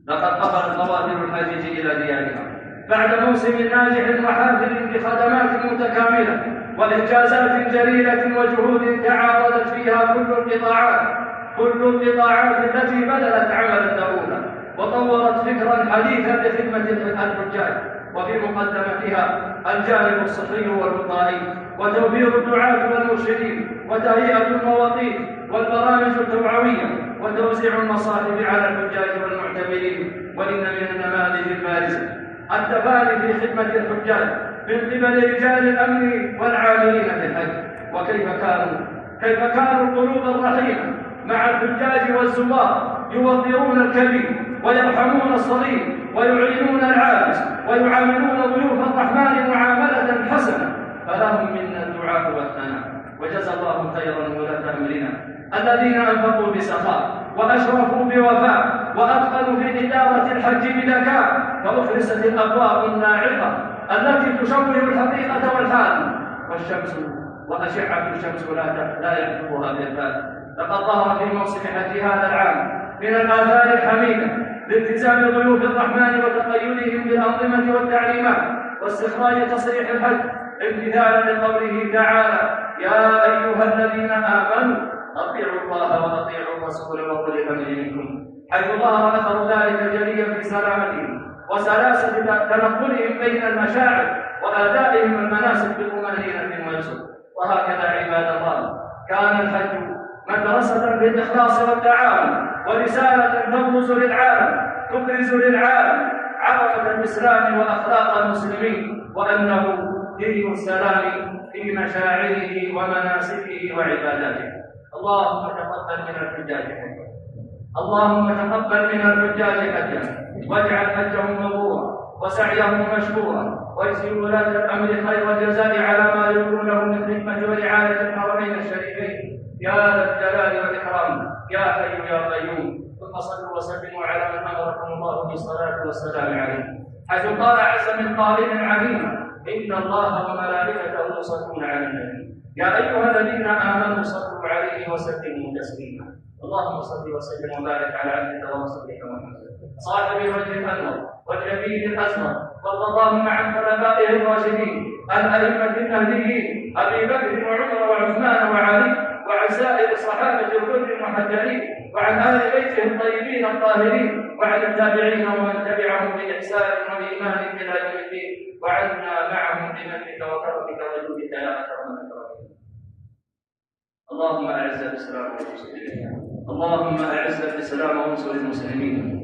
لقد قفلت قوافل الحجيج إلى ديارها بعد موسم ناجح وحافل بخدمات متكاملة وإنجازات جليلة وجهود تعاقدت فيها كل القطاعات التي بذلت عملا دؤوبا وطورت فكرا حديثا لخدمة الحجاج، وفي مقدمتها الجانب الصحي والوقائي وتوفير الدعاة والمرشدين وتهيئة المواقيت والبرامج التوعوية وتوزيع المصاحف على الحجاج والمعتمرين. وإن من النماذج البارزة التفاني في خدمة الحجاج من قبل رجال الأمن والعاملين في الحج، كيف كانوا القلوب الرحيمة مع الحجاج والزوار يوقرون الكبير ويرحمون الصغير ويعينون العاجز ويعاملون ضيوف الرحمن معاملة حسنة، فلهم منا الدعاء والثناء. وجزى الله خيرا ولاة أمرنا الذين أنفقوا بسخاء وأشرفوا بوفاء وأتقنوا في إدارة الحج بذكاء، فأخرست الأبواب الناعقة التي تشوه الحقيقة والحال، والشمس وأشعة الشمس لا يحبها بالبال. لقد ظهر في موسم حج هذا العام من الآثار الحميدة لالتزام ضيوف الرحمن وتقيدهم بالأنظمة والتعليمات واستخراج تصريح الحج امتثالا لقوله تعالى: يا أيها الذين آمنوا أطيعوا الله وأطيعوا الرسول وأولي الأمر منكم، حيث ظهر أثر ذلك جليا في سلامتهم وسلاسة تنقلهم بين المشاعر وأدائهم المناسك بطمأنينة ويسر. وهكذا عباد الله كان الحج مدرسة بالإخلاص والتعاون ورسالة تبرز للعالم عظمة الإسلام وأخلاق المسلمين، وأنه دين السلام في مشاعره ومناسكه وعباداته. اللهم تقبل من الحجاج حجا، اللهم تقبل من الحجاج حجا، واجعل حجهم مبرورا وسعيهم مشكورا، واجزي ولاة الأمر خير الجزاء على ما يقولونه من خدمة ورعاية الحرمين الشريفين يا ذا الجلال والإكرام يا حي يا قيوم. ثم صلوا وسلموا على من أمركم الله بالصلاة والسلام عليه، حيث قال عز من قائل عليم: إن الله وملائكته يصلون على النبي يا أيها الذين آمنوا صلوا عليه وسلموا تسليما. اللهم صل وسلم وبارك على عبدك ورسولك محمد صاحب الوجه الأنور والجبين الأسمر، وارض اللهم عن خلفائه الراشدين الأئمة المهديين أبي بكر وعمر وعثمان وعلي، وعن سائر الصحابة الغر المحجلين، وعن آل بيته الطيبين الطاهرين، وعن التابعين ومن تبعهم بإحسان وبإيمان إلى يوم الدين، وعنا معهم بمنك وكرمك وجودك يا أكرم الأكرمين. اللهم أعز الإسلام والمسلمين، اللهم أعز الإسلام وانصر المسلمين،